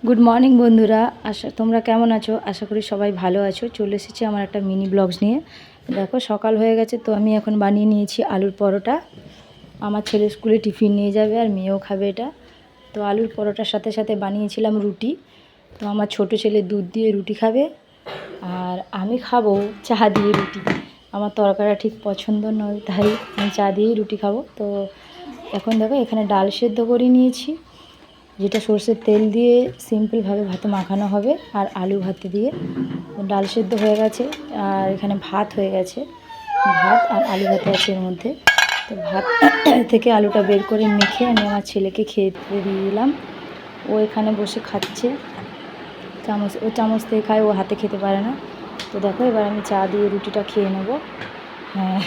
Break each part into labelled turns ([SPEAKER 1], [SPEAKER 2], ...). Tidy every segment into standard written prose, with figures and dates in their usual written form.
[SPEAKER 1] Good morning বন্ধুরা, তোমরা কেমন আছো? আশা করি সবাই ভালো আছো। চলে এসেছি আমার একটা মিনি ব্লগস নিয়ে। দেখো সকাল হয়ে গেছে, তো আমি এখন বানিয়ে নিয়েছি আলুর পরোটা। আমার ছেলে স্কুলে টিফিন নিয়ে যাবে আর মেয়েও খাবে এটা। তো আলুর পরোটার সাথে সাথে বানিয়েছিলাম রুটি। তো আমার ছোট ছেলে দুধ দিয়ে রুটি খাবে আর আমি খাবো চা দিয়ে রুটি। আমার তরকারিটা ঠিক পছন্দ নয়, তাই আমি চা দিয়েই রুটি খাবো। তো এখন দেখো এখানে ডাল সেদ্ধ করে নিয়েছি, যেটা সর্ষের তেল দিয়ে সিম্পলভাবে ভাতে মাখানো হবে, আর আলু ভাতে দিয়ে। ডাল সেদ্ধ হয়ে গেছে আর এখানে ভাত হয়ে গেছে। ভাত আর আলু ভাতে আছে এর মধ্যে। তো ভাত থেকে আলুটা বের করে মেখে আমি আমার ছেলেকে খেতে দিয়ে দিলাম। ও এখানে বসে খাচ্ছে, চামচ দিয়ে খায়, ও হাতে খেতে পারে না। তো দেখো এবার আমি চা দিয়ে রুটিটা খেয়ে নেবো। হ্যাঁ,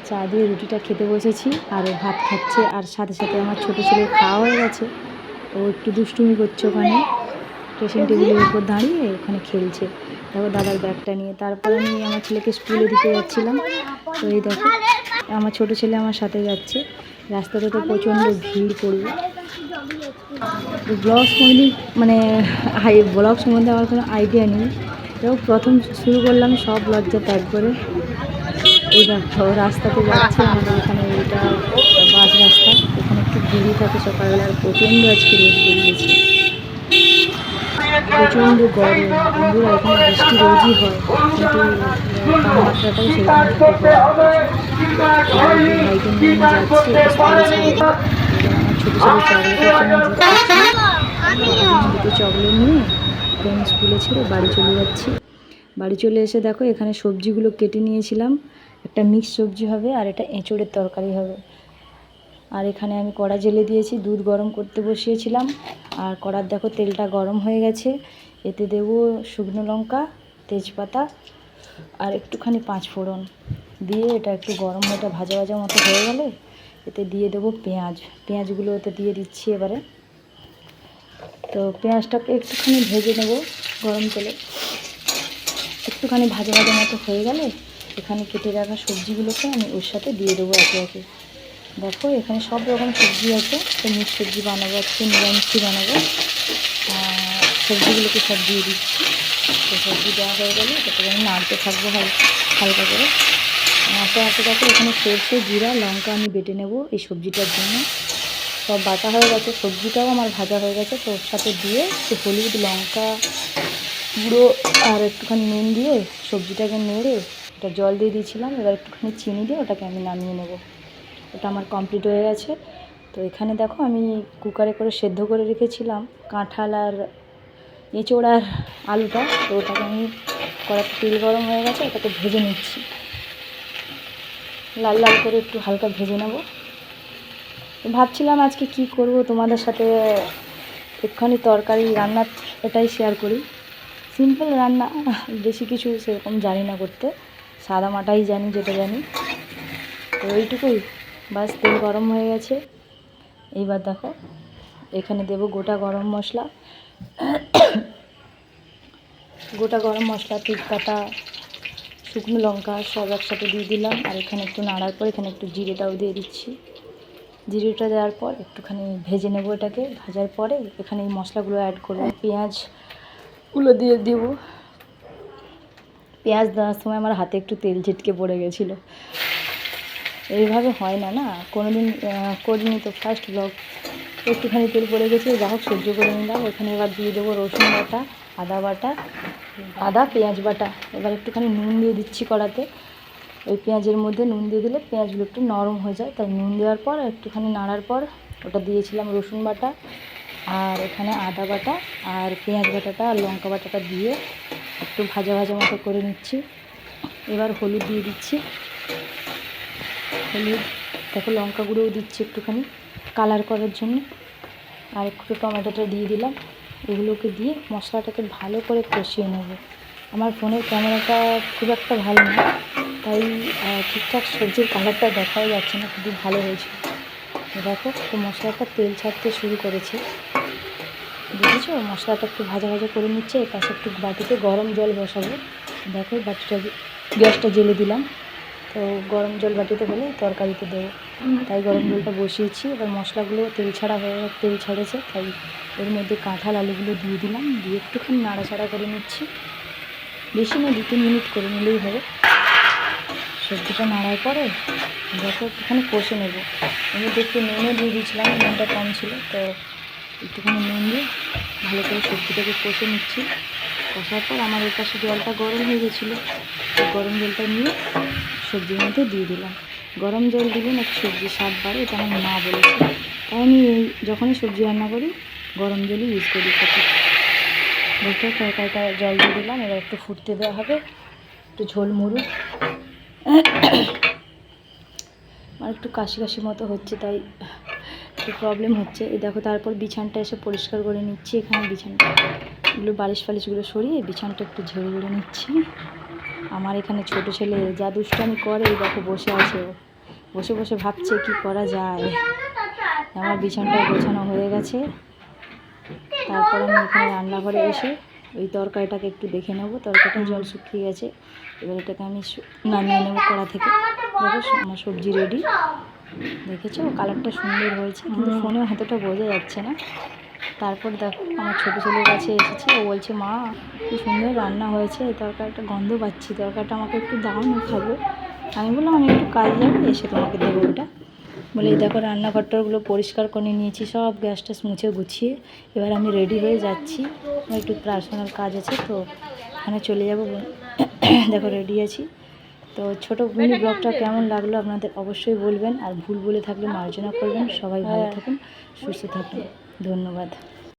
[SPEAKER 1] চা দিয়ে রুটিটা খেতে বসেছি আর ও ভাত খাচ্ছে, আর সাথে সাথে আমার ছোটো ছেলের খাওয়া হয়ে গেছে। ও একটু দুষ্টুমি করছে ওখানে ড্রেসিং টেবিলের উপর দাঁড়িয়ে ওখানে খেলছে। দেখো দাদার ব্যাগটা নিয়ে। তারপর আমি আমার ছেলেকে স্কুলে দিতে যাচ্ছিলাম। তো এই দেখো আমার ছোটো ছেলে আমার সাথে যাচ্ছে। রাস্তাতে তো প্রচণ্ড ভিড় পড়বে। ব্লগ সম্বন্ধে ব্লগ সম্বন্ধে আমার কোনো আইডিয়া নেই। এবং প্রথম শুরু করলাম সব লজ্জা ত্যাগ করে। এই দেখো রাস্তাতে যাচ্ছে আমাদের এখানে, এইটা বাস রাস্তা। এখানে একটু ভিড়ই থাকে সকালবেলা, আর প্রচণ্ড আজকে রোদ বেরিয়েছে, প্রচণ্ড গরম। বন্ধুরা এখানে বৃষ্টি রোজই হয়, কিন্তু তাপমাত্রাটাও সেরকম ভাইকে নিয়ে যাচ্ছে স্কুলে ছাড়বে। এবার আমার ছোটো ছেলে চকলেটের জন্য দুটো চকলেট নিয়ে আমি স্কুলে ছেড়ে বাড়ি চলে যাচ্ছি। বাড়ি চলে এসে দেখো এখানে সবজিগুলো কেটে নিয়েছিলাম। একটা মিক্স সবজি হবে আর এটা এঁচোড়ের তরকারি হবে। আর এখানে আমি কড়া জেলে দিয়েছি, দুধ গরম করতে বসিয়েছিলাম। আর কড়ার দেখো তেলটা গরম হয়ে গেছে। এতে দেব শুকনো লঙ্কা, তেজপাতা আর একটুখানি পাঁচফোড়ন দিয়ে এটা একটু গরম, এটা ভাজা ভাজা মতো হয়ে গেলে এতে দিয়ে দেবো পেঁয়াজগুলো এতে দিয়ে দিচ্ছি এবারে। তো পেঁয়াজটাকে একটুখানি ভেজে নেব গরম তেলে। একটুখানি ভাজা ভাজা মতো হয়ে গেলে এখানে কেটে রাখা সবজিগুলোকে আমি ওর সাথে দিয়ে দেবো একে একে। দেখো এখানে সব রকম সবজি আছে, তো মিক্স সবজি বানাবো, আজকে নিরামিষই বানাবো। সবজিগুলোকে সব দিয়ে দিচ্ছি। তো সবজি দেওয়া হয়ে গেলে তারপরে আমি নাড়তে থাকবো হালকা করে। আস্তে আস্তে দেখো এখানে সরষে, জিরা, লঙ্কা আমি বেটে নেব এই সবজিটার জন্য। সব বাটা হয়ে গেছে, সবজিটাও আমার ভাজা হয়ে গেছে। তো ওর সাথে দিয়ে একটু হলুদ, লঙ্কা গুঁড়ো আর একটুখানি নুন দিয়ে সবজিটাকে নেড়ে ওটা জল দিয়ে দিয়েছিলাম। এবার একটুখানি চিনি দিয়ে ওটাকে আমি নামিয়ে নেব। ওটা আমার কমপ্লিট হয়ে গেছে। তো এখানে দেখো আমি কুকারে করে সেদ্ধ করে রেখেছিলাম কাঁঠাল আর এঁচোড় আর আলুটা। তো ওটাকে আমি কড়াতে তেল গরম হয়ে গেছে, ওটাকে ভেজে নিচ্ছি। লাল লাল করে একটু হালকা ভেজে নেব। ভাবছিলাম আজকে কি করব, তোমাদের সাথে একটুখানি তরকারি রান্না এটাই শেয়ার করি। সিম্পল রান্না, বেশি কিছু সেরকম জানি না করতে, সাদা মাটাই জানি, যেটা জানি। তো এইটুকুই বাস। তেল গরম হয়ে গেছে। এইবার দেখো এখানে দেব গোটা গরম মশলা, তেজপাতা, শুকনো লঙ্কা সব একসাথে দিয়ে দিলাম। আর এখানে একটু নাড়ার পর এখানে একটু জিরেটাও দিয়ে দিচ্ছি। জিরেটা দেওয়ার পর একটুখানি ভেজে নেব এটাকে। ভাজার পরে এখানে এই মশলাগুলো অ্যাড করব। পেঁয়াজগুলো দিয়ে দেবো। পেঁয়াজ দেওয়ার সময় আমার হাতে একটু তেল ছিটকে পড়ে গেছিলো। এইভাবে হয় না, কোনো দিন করিনি, তো ফার্স্ট ব্লগ। একটুখানি তেল পড়ে গেছে, যা হোক সহ্য করে নিলাম। এখানে এবার দিয়ে দেবো রসুন বাটা, আদা পেঁয়াজ বাটা। এবার একটুখানি নুন দিয়ে দিচ্ছি কড়াতে। ওই পেঁয়াজের মধ্যে নুন দিয়ে দিলে পেঁয়াজগুলো একটু নরম হয়ে যায়, তাই নুন দেওয়ার পর একটুখানি নাড়ার পর ওটা দিয়েছিলাম রসুন বাটা, আর এখানে আদা বাটা আর পেঁয়াজ বাটাটা আর লঙ্কা বাটাটা দিয়ে একটু ভাজা ভাজা মতো করে নিচ্ছি। এবার হলুদ দিয়ে দিচ্ছি, হলুদ দেখো লঙ্কা গুঁড়োও দিচ্ছি একটুখানি কালার করার জন্য। আর একটু টমেটোটা দিয়ে দিলাম। এগুলোকে দিয়ে মশলাটাকে ভালো করে কষিয়ে নেব। আমার ফোনের ক্যামেরাটা খুব একটা ভালো না, তাই ঠিকঠাক সবজির কালারটা দেখাও যাচ্ছে না, খুবই ভালো হয়েছে। দেখো তো মশলাটা তেল ছাড়তে শুরু করেছে, দেখেছো? মশলাটা একটু ভাজা ভাজা করে নিচ্ছে। এর পাশে একটু বাটিতে গরম জল বসাবো। দেখো বাটিটা গ্যাসটা জ্বেলে দিলাম। তো গরম জল বাটিতে হলে তরকারিতে দেবো, তাই গরম জলটা বসিয়েছি। এবার মশলাগুলো তেল ছাড়েছে, তাই এর মধ্যে কাঁঠাল আলুগুলো দিয়ে দিলাম, দিয়ে একটুখানি নাড়াচাড়া করে নিচ্ছি। বেশি না 2-3 মিনিট করে নিলেই হবে। সবজিটা নাড়ার পরে যত একটুখানি কষে নেব। আমি একটু নুনও দিয়ে দিয়েছিলাম, নুনটা কম ছিল, তো একটুখানি নুন দিয়ে ভালো করে সবজিটাকে কষে নিচ্ছি। কষার পর আমার ওই পাশে জলটা গরম হয়ে গেছিলো, গরম জলটা নিয়ে সবজির মধ্যে দিয়ে দিলাম। গরম জল দিলে নাকি সবজি স্বাদ বাড়ে, এটা আমার মা বলেছে, তাই আমি যখনই সবজি রান্না করি গরম জলই ইউজ করি। দেখে তরকারিটা জল দিয়ে দিলাম, এবার একটু ফুটতে দেওয়া হবে, একটু ঝোল মুড়ুক। আর একটু কাশি মতো হচ্ছে, তাই একটু প্রবলেম হচ্ছে। এই দেখো, তারপর বিছানটা এসে পরিষ্কার করে নিচ্ছি। এখানে বিছানটাগুলো বালিশগুলো সরিয়ে বিছানটা একটু ঝেড়ে নিচ্ছি। আমার এখানে ছোট ছেলে যা দুষ্টামি করে, এই দেখো বসে আছে, বসে ভাবছে কি করা যায়। আমার বিছানটা গোছানো হয়ে গেছে। তারপর আমি এখানে রান্নাঘরে এসে ওই তরকারিটাকে একটু দেখে নেবো। তরকারিটা জল শুকিয়ে গেছে, এবার এটাকে আমি নামিয়ে নেবো কড়া থেকে। দেখো আমার সবজি রেডি, দেখেছো কালারটা সুন্দর হয়েছে, কিন্তু ফোনে অতটা বোঝা যাচ্ছে না। তারপর দেখো আমার ছোটো ছেলের কাছে এসেছে, ও বলছে মা কি সুন্দর রান্না হয়েছে, এই তরকারিটা গন্ধ পাচ্ছি, তরকারিটা আমাকে একটু দাও না, খাবো। আমি বললাম আমি একটু কাজে যাবো, এসে তোমাকে দেবো ওটা। বলে এই দেখো রান্নাঘরটাগুলো পরিষ্কার করে নিয়েছি, সব গ্যাস ট্যাস মুছে গুছিয়ে এবার আমি রেডি হয়ে যাচ্ছি। আমার একটু পার্সোনাল কাজ আছে, তো ওখানে চলে যাবো। দেখো রেডি আছি। তো ছোটো মিনি ব্লগটা কেমন লাগলো আপনাদের অবশ্যই বলবেন, আর ভুল বলে থাকলে মার্জনা করবেন। সবাই ভালো থাকুন, সুস্থ থাকুন, ধন্যবাদ।